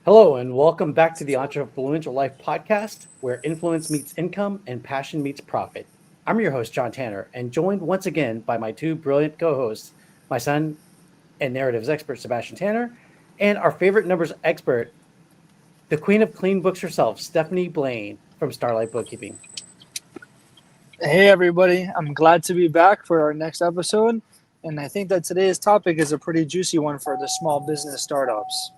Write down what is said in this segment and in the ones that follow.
Hello, and welcome back to the Entrefluential Life Podcast, where influence meets income and passion meets profit. I'm your host, John Tanner, and joined once again by my two brilliant co hosts, my son and narratives expert, Sebastian Tanner, and our favorite numbers expert, the queen of clean books herself, Stephanie Blain from Starlight Bookkeeping. Hey, everybody. I'm glad to be back for our next episode. And I think that today's topic is a pretty juicy one for the small business startups.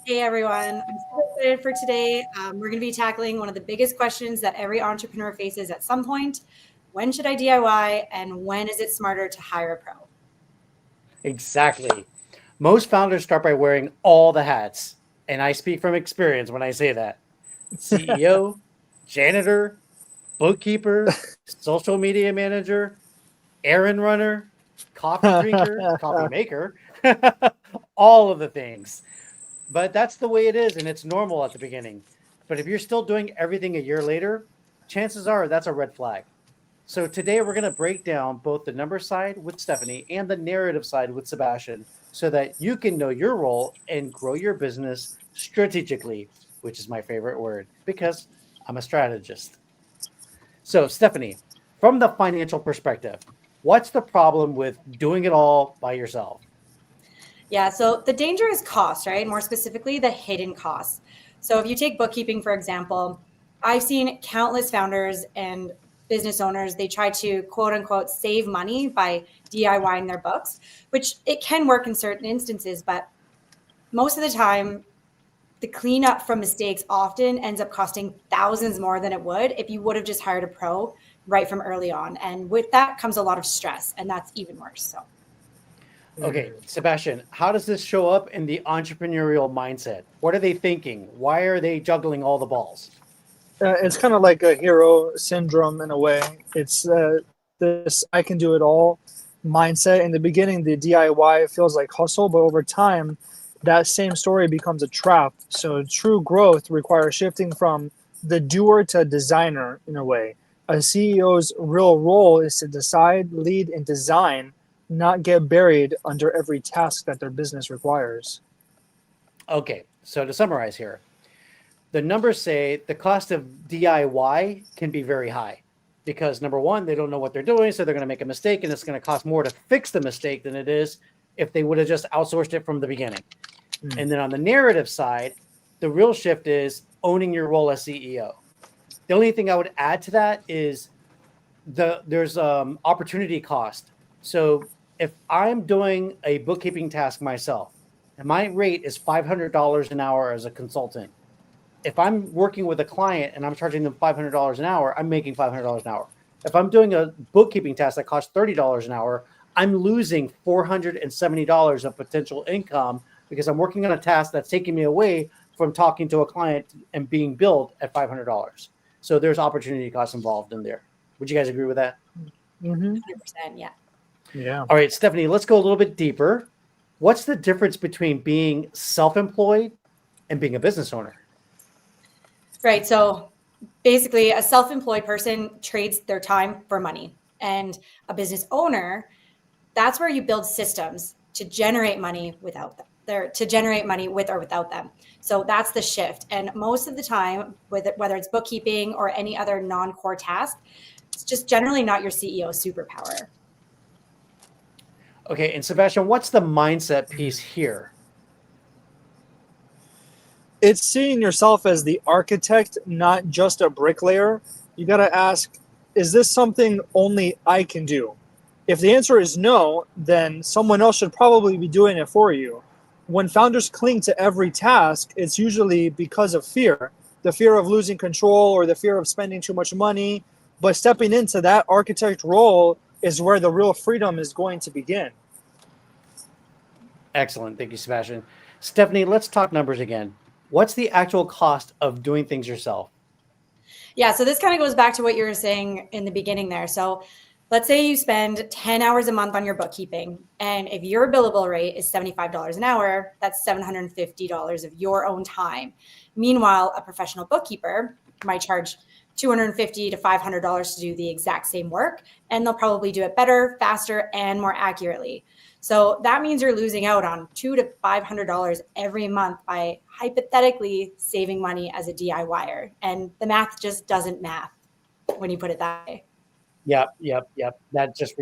Hey everyone, I'm so excited for today. We're going to be tackling one of the biggest questions that every entrepreneur faces at some point. When should I DIY and when is it smarter to hire a pro? Exactly. Most founders start by wearing all the hats, and I speak from experience when I say that. CEO, janitor, bookkeeper, social media manager, errand runner, coffee drinker, coffee maker, all of the things. But that's the way it is, and it's normal at the beginning. But if you're still doing everything a year later, chances are that's a red flag. So today we're going to break down both the number side with Stephanie and the narrative side with Sebastian so that you can know your role and grow your business strategically, which is my favorite word because I'm a strategist. So, Stephanie, from the financial perspective, what's the problem with doing it all by yourself? Yeah, so the danger is cost, right? More specifically, the hidden costs. So if you take bookkeeping, for example, I've seen countless founders and business owners, they try to quote unquote save money by DIYing their books, which it can work in certain instances, but most of the time, the cleanup from mistakes often ends up costing thousands more than it would if you would have just hired a pro right from early on. And with that comes a lot of stress, and that's even worse. So. Okay, Sebastian, how does this show up in the entrepreneurial mindset? What are they thinking? Why are they juggling all the balls? It's kind of like a hero syndrome in a way. It's this I can do it all mindset. In the beginning, the DIY feels like hustle, but over time, that same story becomes a trap. So true growth requires shifting from the doer to designer in a way. A CEO's real role is to decide, lead, and design, not get buried under every task that their business requires. Okay, so to summarize here, the numbers say the cost of DIY can be very high because number one, they don't know what they're doing, so they're going to make a mistake, and it's going to cost more to fix the mistake than it is if they would have just outsourced it from the beginning. And then on the narrative side, the real shift is owning your role as CEO. The only thing I would add to that is there's opportunity cost. So if I'm doing a bookkeeping task myself, and my rate is $500 an hour as a consultant, if I'm working with a client and I'm charging them $500 an hour, I'm making $500 an hour. If I'm doing a bookkeeping task that costs $30 an hour, I'm losing $470 of potential income because I'm working on a task that's taking me away from talking to a client and being billed at $500. So there's opportunity costs involved in there. Would you guys agree with that? 100%, yeah. Yeah. All right, Stephanie, let's go a little bit deeper. What's the difference between being self-employed and being a business owner? Right. So basically, a self-employed person trades their time for money. And a business owner, that's where you build systems to generate money without them. To generate money with or without them. So that's the shift. And most of the time, whether it's bookkeeping or any other non-core task, it's just generally not your CEO superpower. Okay, and Sebastian, what's the mindset piece here? It's seeing yourself as the architect, not just a bricklayer. You got to ask, is this something only I can do? If the answer is no, then someone else should probably be doing it for you. When founders cling to every task, it's usually because of fear, the fear of losing control or the fear of spending too much money. But stepping into that architect role is where the real freedom is going to begin. Excellent. Thank you, Sebastian. Stephanie, let's talk numbers again. What's the actual cost of doing things yourself? Yeah, so this kind of goes back to what you were saying in the beginning there. So let's say you spend 10 hours a month on your bookkeeping, and if your billable rate is $75 an hour, that's $750 of your own time. Meanwhile, a professional bookkeeper might charge $250 to $500 to do the exact same work, and they'll probably do it better, faster, and more accurately. So that means you're losing out on $200 to $500 every month by hypothetically saving money as a DIYer. And the math just doesn't math when you put it that way. Yep. That just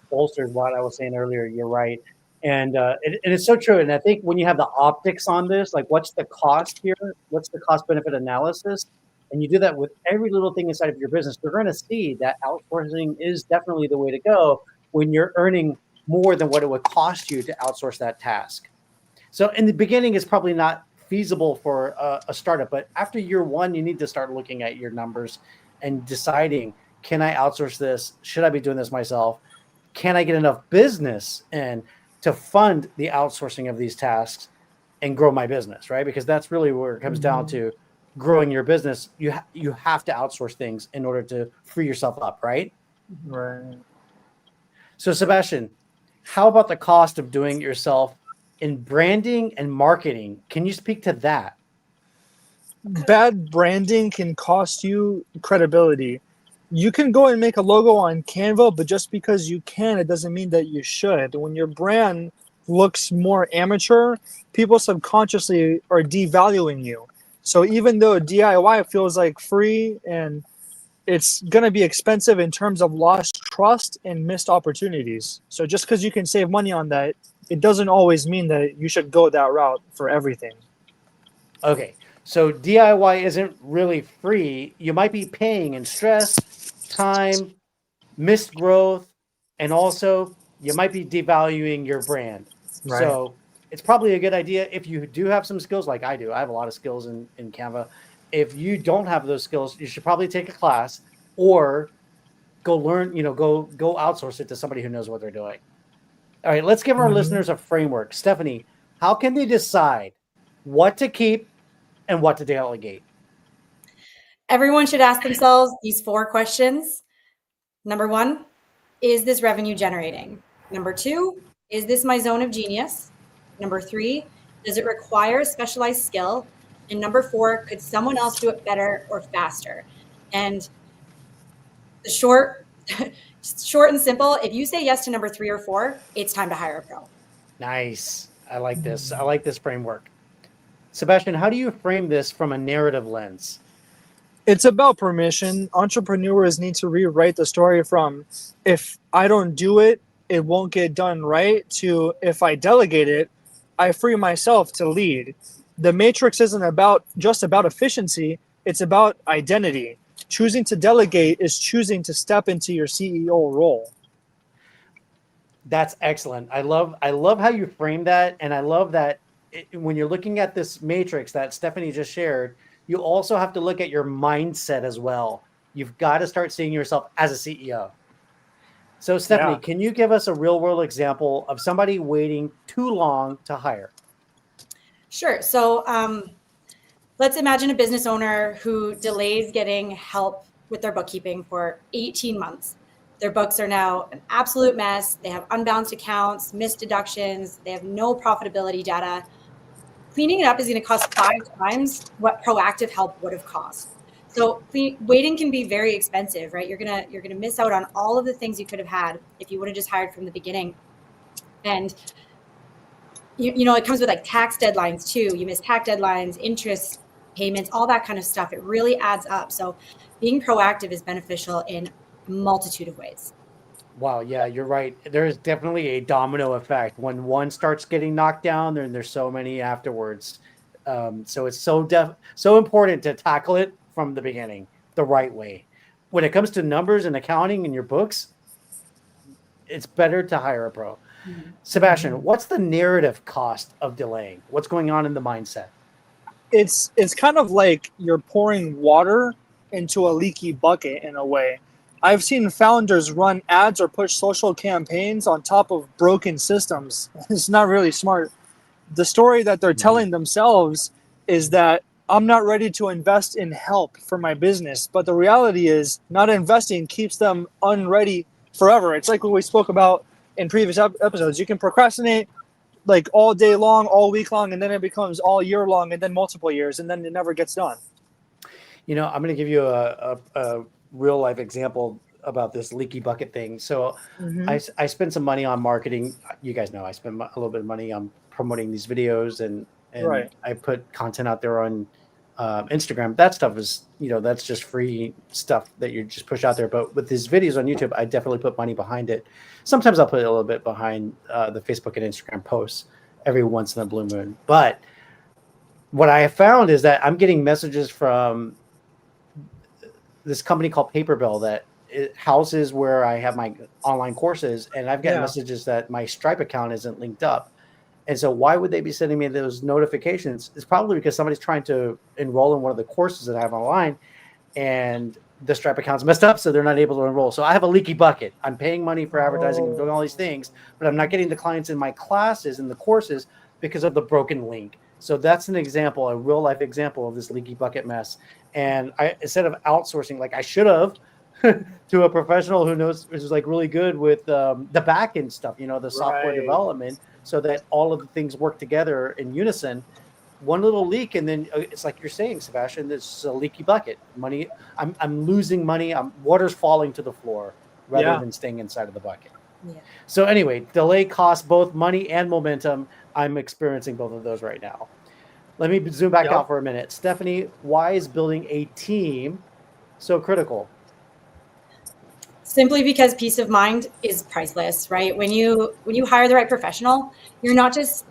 bolsters what I was saying earlier. You're right. And it's so true. And I think when you have the optics on this, like what's the cost here? What's the cost benefit analysis? And you do that with every little thing inside of your business, you're going to see that outsourcing is definitely the way to go when you're earning more than what it would cost you to outsource that task. So in the beginning, it's probably not feasible for a startup, but after year one, you need to start looking at your numbers and deciding, can I outsource this? Should I be doing this myself? Can I get enough business in to fund the outsourcing of these tasks and grow my business, right? Because that's really where it comes down to growing your business. You have to outsource things in order to free yourself up, right? Right. So Sebastian, how about the cost of doing it yourself in branding and marketing? Can you speak to that? Bad branding can cost you credibility. You can go and make a logo on Canva, but just because you can, it doesn't mean that you should. When your brand looks more amateur, people subconsciously are devaluing you. So even though DIY feels like free and it's going to be expensive in terms of lost trust and missed opportunities. So just because you can save money on that, it doesn't always mean that you should go that route for everything. Okay, so DIY isn't really free. You might be paying in stress, time, missed growth, and also you might be devaluing your brand. Right. So it's probably a good idea if you do have some skills like I do. I have a lot of skills in Canva. If you don't have those skills, you should probably take a class or go learn, go outsource it to somebody who knows what they're doing. All right, let's give our listeners a framework. Stephanie, how can they decide what to keep and what to delegate? Everyone should ask themselves these 4 questions. Number 1, is this revenue generating? Number 2, is this my zone of genius? Number 3, does it require a specialized skill? And number 4, could someone else do it better or faster? And the short and simple, if you say yes to number 3 or 4, it's time to hire a pro. Nice. I like this. I like this framework. Sebastian, how do you frame this from a narrative lens? It's about permission. Entrepreneurs need to rewrite the story from if I don't do it, it won't get done right, to if I delegate it, I free myself to lead. The matrix isn't just about efficiency, it's about identity. Choosing to delegate is choosing to step into your CEO role. That's excellent. I love how you frame that, and I love that when you're looking at this matrix that Stephanie just shared, you also have to look at your mindset as well. You've got to start seeing yourself as a CEO. So Stephanie, Can you give us a real world example of somebody waiting too long to hire? Sure. So let's imagine a business owner who delays getting help with their bookkeeping for 18 months. Their books are now an absolute mess. They have unbalanced accounts, missed deductions. They have no profitability data. Cleaning it up is going to cost 5 times what proactive help would have cost. So waiting can be very expensive, right? You're gonna miss out on all of the things you could have had if you would have just hired from the beginning. And it comes with like tax deadlines too. You miss tax deadlines, interest payments, all that kind of stuff. It really adds up. So being proactive is beneficial in a multitude of ways. Wow, yeah, you're right. There is definitely a domino effect. When one starts getting knocked down, then there's so many afterwards. So it's so important to tackle it from the beginning the right way. When it comes to numbers and accounting in your books, it's better to hire a pro. Mm-hmm. Sebastian, what's the narrative cost of delaying? What's going on in the mindset? It's kind of like you're pouring water into a leaky bucket in a way. I've seen founders run ads or push social campaigns on top of broken systems. It's not really smart. The story that they're telling themselves is that I'm not ready to invest in help for my business. But the reality is not investing keeps them unready forever. It's like what we spoke about in previous episodes. You can procrastinate like all day long, all week long, and then it becomes all year long and then multiple years, and then it never gets done. I'm going to give you a real life example. about this leaky bucket thing. So Mhm. I spend some money on marketing. You guys know I spend a little bit of money on promoting these videos, and Right. I put content out there on Instagram. That stuff is, that's just free stuff that you just push out there. But with these videos on YouTube, I definitely put money behind it. Sometimes I'll put a little bit behind the Facebook and Instagram posts every once in a blue moon. But what I have found is that I'm getting messages from this company called Paperbill that it houses where I have my online courses, and I've gotten messages that my Stripe account isn't linked up. And so why would they be sending me those notifications? It's probably because somebody's trying to enroll in one of the courses that I have online, and the Stripe account's messed up, so they're not able to enroll. So I have a leaky bucket. I'm paying money for advertising and doing all these things, but I'm not getting the clients in my classes and the courses because of the broken link. So that's an example, a real life example of this leaky bucket mess. And I, instead of outsourcing, like I should have, to a professional who's like really good with the back end stuff, the software development, so that all of the things work together in unison. One little leak, and then it's like you're saying, Sebastian, this is a leaky bucket. Money, I'm losing money. Water's falling to the floor rather than staying inside of the bucket. Yeah. So anyway, delay costs both money and momentum. I'm experiencing both of those right now. Let me zoom back out for a minute. Stephanie, why is building a team so critical? Simply because peace of mind is priceless, right? When you hire the right professional, you're not just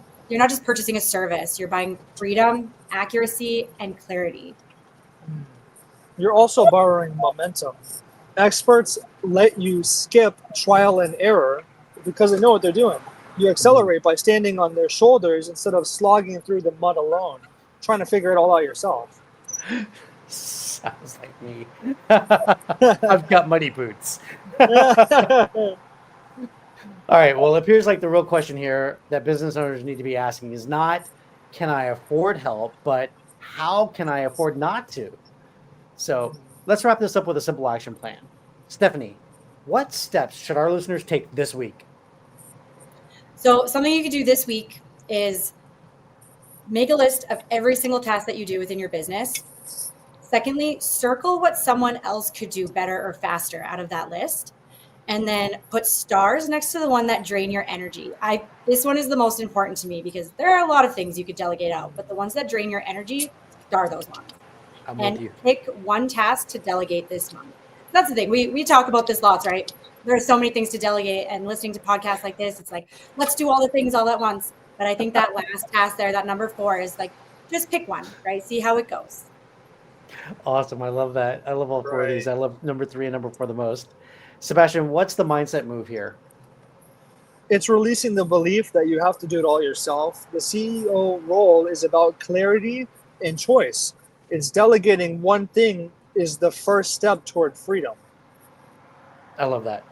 purchasing a service. You're buying freedom, accuracy, and clarity. You're also borrowing momentum. Experts let you skip trial and error because they know what they're doing. You accelerate by standing on their shoulders instead of slogging through the mud alone, trying to figure it all out yourself. Sounds like me. I've got muddy boots. All right. Well, it appears like the real question here that business owners need to be asking is not, can I afford help, but how can I afford not to? So let's wrap this up with a simple action plan. Stephanie, what steps should our listeners take this week? So something you could do this week is make a list of every single task that you do within your business. Secondly, circle what someone else could do better or faster out of that list. And then put stars next to the one that drain your energy. This one is the most important to me because there are a lot of things you could delegate out, but the ones that drain your energy, star those ones. And pick one task to delegate this month. That's the thing. We talk about this lots, right? There are so many things to delegate, and listening to podcasts like this, it's like, let's do all the things all at once. But I think that last task there, that number 4 is like, just pick one, right? See how it goes. Awesome. I love that. I love all 4 of these. I love number 3 and number 4 the most. Sebastian, what's the mindset move here? It's releasing the belief that you have to do it all yourself. The CEO role is about clarity and choice. It's delegating one thing is the first step toward freedom. I love that.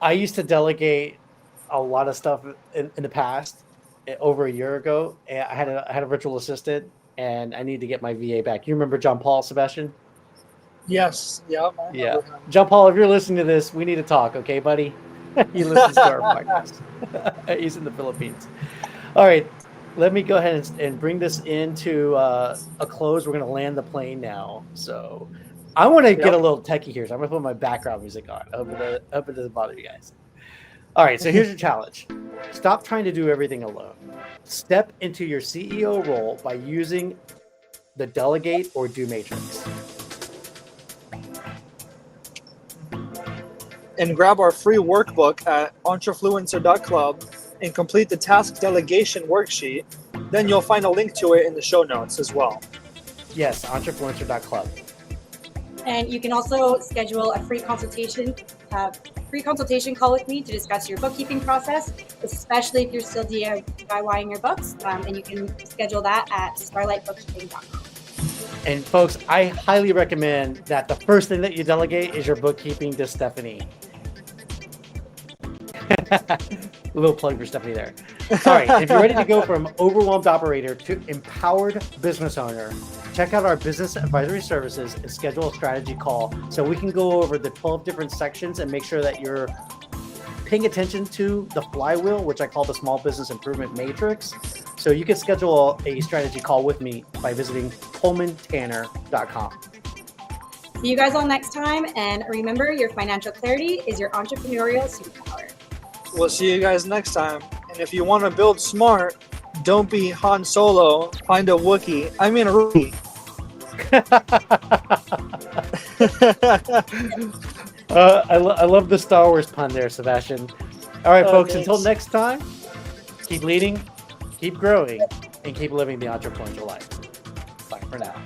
I used to delegate a lot of stuff in the past. Over a year ago, I had a virtual assistant, and I need to get my VA back. You remember John Paul, Sebastian? Yes. Yeah. John Paul, if you're listening to this, we need to talk, okay, buddy? He listens to our podcast. He's in the Philippines. All right. Let me go ahead and bring this into a close. We're going to land the plane now. So I want to get a little techie here. So I'm going to put my background music on. I hope it doesn't bother you guys. All right. So here's your challenge. Stop trying to do everything alone. Step into your CEO role by using the delegate or do matrix. And grab our free workbook at Entrefluential.club and complete the task delegation worksheet. Then you'll find a link to it in the show notes as well. Yes, Entrefluential.club. And you can also schedule a free consultation call with me to discuss your bookkeeping process, especially if you're still DIYing your books. And you can schedule that at starlightbookkeeping.com. And folks, I highly recommend that the first thing that you delegate is your bookkeeping to Stephanie. A little plug for Stephanie there. All right, if you're ready to go from overwhelmed operator to empowered business owner, check out our business advisory services and schedule a strategy call so we can go over the 12 different sections and make sure that you're paying attention to the flywheel, which I call the small business improvement matrix. So you can schedule a strategy call with me by visiting ColemanTanner.com. See you guys all next time. And remember, your financial clarity is your entrepreneurial superpower. We'll see you guys next time. And if you want to build smart, don't be Han Solo. Find a Wookiee. I mean a Rookie. I love the Star Wars pun there, Sebastian. All right, folks, Thanks. until next time, keep leading, keep growing, and keep living the entrepreneurial life. Bye for now.